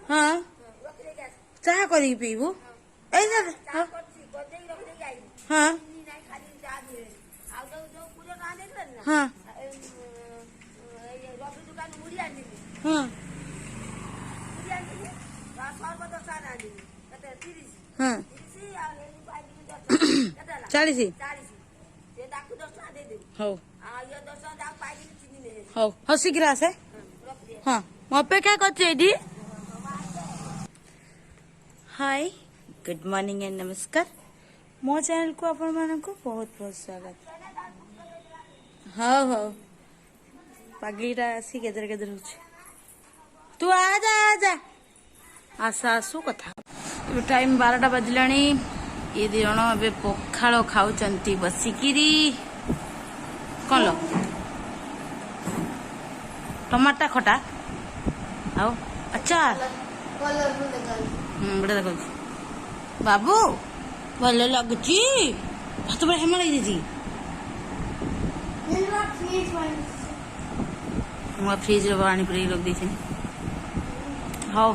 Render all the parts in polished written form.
हाँ चाह कर पीबू हाँ हाँ हाँ हाँ 40 ହଉ ହଉ ହଉ ଶୀଘ୍ର ଆସେ ହଁ ମୁଁ ଅପେକ୍ଷା କରୁଛି ଏଇଠି। हाय गुड मॉर्निंग एंड नमस्कार मो चैनल को आपण मानक बहुत बहुत स्वागत। हाँ हाँ पगलीटा आसी केदर केदर हो तू आजा आजा आसा आसू कथा टाइम 12टा बजलानी ये दी जण ए पखाल खाऊंती बसिकिरी कौन लो टमाटा खटा आओ अचार बड़ा देखो बाबू भल लगुच भात बड़ा हेमा लगी फ्रिज पानी पूरे रख दी हाँ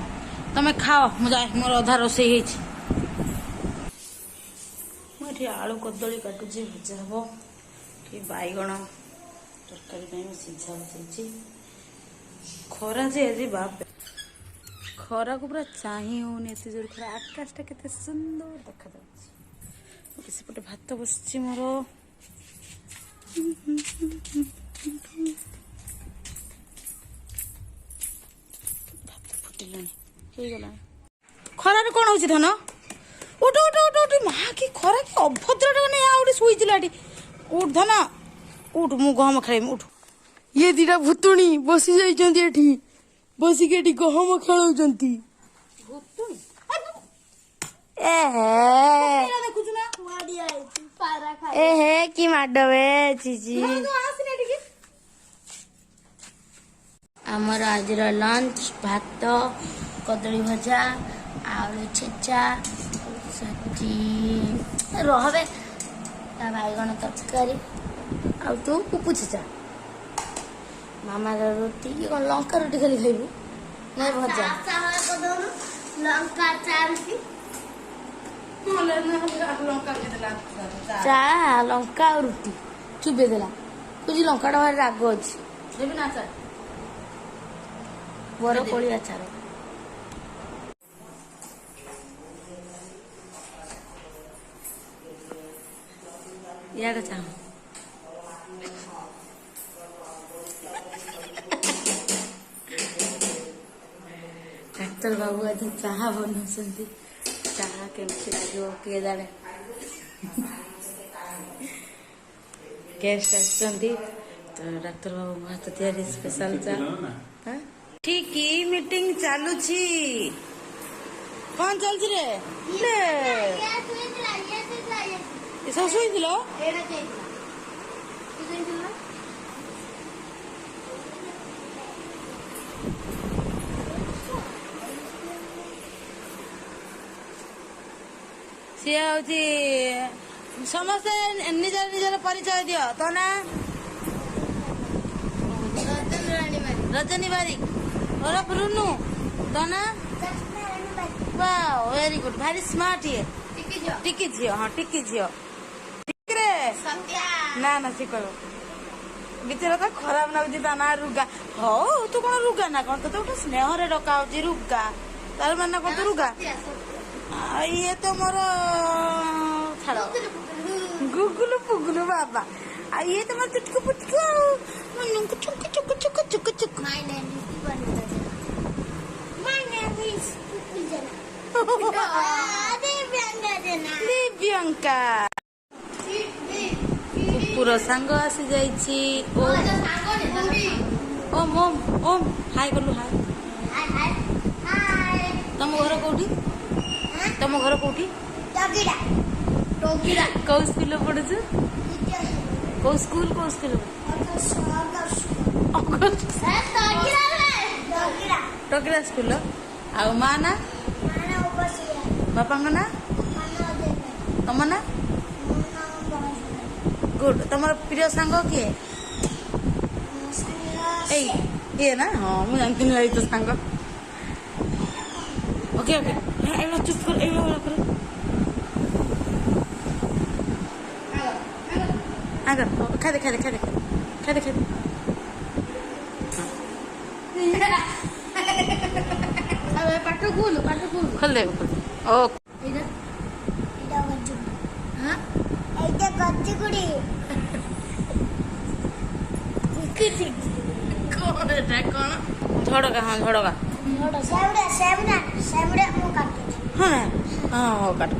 तमें खाओ मुझे मोर अधा रोसे मुझे आलू कदली काटुची भजा हम कि बैगण तरकारी सीझा बसई खरा जे आज बाप खरा को पूरा चाही होनी एत जोर खरा आकाशटा केते सुंदर देखा सेपटे भात बस मोर भात फुटिलानी खरार कौन हो धन उठ उठ उठ उठ माँ की खरा की अभद्र नहीं शुईला उठ धन उठ मु गहम खाइबी उठ ये दीटा भूतुणी बसी जाइए बसिके गहम खेलुंट कि माड चीजी आमर आज लंच भात कदली भजा आलू छेचा सब्जी रहे बैगण तरकारी आ तू पुपु छेचा मामा रोटी कौन लंका रोटी खाली खाइबू नहीं भजा चा लंका रुटी चुबे देला तुझी लंका भारी राग अच्छी बरकोली आचार यार चाह डाक्तर बाबू आज चाह बनाऊँ चाह केमती लगे किए जाने गेस्ट आसती तो डाक्तर बाबू हाथ तैयारी स्पेशल चाह ठीक मीटिंग चलुची कौन चलती रे सब शुई सी हूँ समस्ते निजर निजर परिचय दियो तो ना रजनी बारिक और रुनु तो ना वाओ वेरी गुड भारी स्मार्ट ये टिकी झील हाँ टिकी झील ठीक रे ना ना सी कह बिचर तो खराब लगुच ता ना रुगा हो तू कौन रुगा ना कौन तो गोटे स्नेह डका रुगा तार मान कौन तू रुगा ये तो मोर छाड़ गुगुलु पुगुलु बाबा ये तो मोर चुटकु पुटकु चुक चुक चुक चुक चुक माय नेम इज दिव्यांका पूरा सांग आसी जाइछि ओम ओम ओम हाय बोलु हाय तुम घर कोठी तुम घर कोठी कौ स्कूल पढ़ुछु कौ स्कूल टोकिरा स्कूल आ माँ ना बापा ना तुम ना गुड तुम प्रिय सांग किए ये ना हाँ मुझे जानती नहीं तो सांग ओके ओके एगला चुप कर एगला वाला कर आगर खा दे अबे पाटो खोल खोल दे ओके এটা গজ্জু হ্যাঁ এইটা গজ্জু কুড়ি झड़का हाँ झड़का सेवड़ा मु काटुची हाँ हाँ हो काट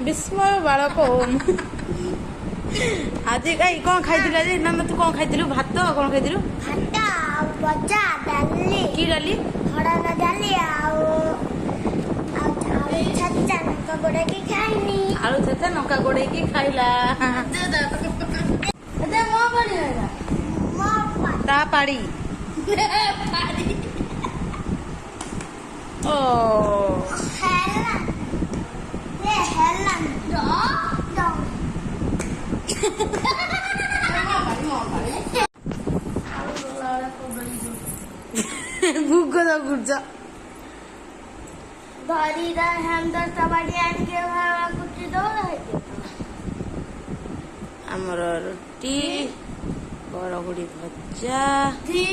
विस्मय बालक आज कहीं कौन खाई जे ना तू कौन खाई भात कौन खाई ଭାତ ଆଉ ଭଜା ଡାଲି की डाली ହରଡ଼ ଡାଲି ଆଉ ଛାଚା ନକା ଗୋଡେଇକି ଖାଇନି आलू छेचा नौका गोड़े की खाइला ମୋ ପାଣି ମୋ ता पाड़ी ପାଣି ओ ହେଲା ରେ ହେଲା भूख दा गुर्जा धरीदा हेमदर तबाड़ी आनिके भाड़ा कुटी दो रहते आमर रोटी बरगुड़ी भजा थी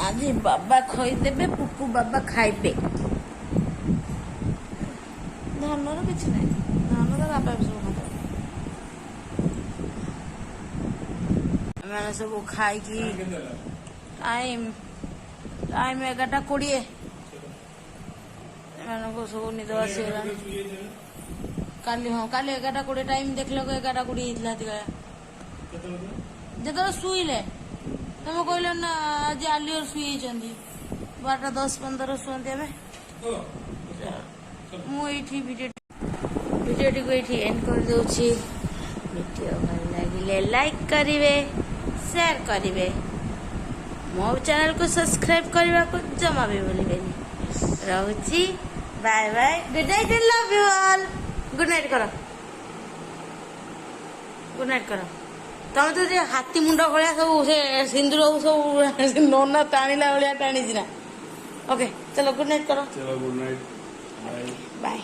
आज बाबा खईदेबे पुपू बाबा खाइबे धनर किछ नहीं धन तो बाबा सब खाते मैंने सब खाई की टाइम 11:20 एमानको सब निद आसीगला काली हाँ काली 11:20 टाइम देखल 11:20 जो शुईले तुम कहल ना आज आलियर शुई 12:10-15 शुअती आम मुझे भिडियो को ये एंड कर दूची वीडियो भल लगे लाइक करेंगे शेयर करेंगे मो चैनल को सब्सक्राइब करने को जमा भी भूलिए Rochi bye bye good night love you all good night करो तुम तो जे हाथी मुंड भाया सब से सिंदूर सब नोना टाणिला भाया टाणी ना ओके चलो गुड नाइट करो चलो गुड नाइट बाय बाय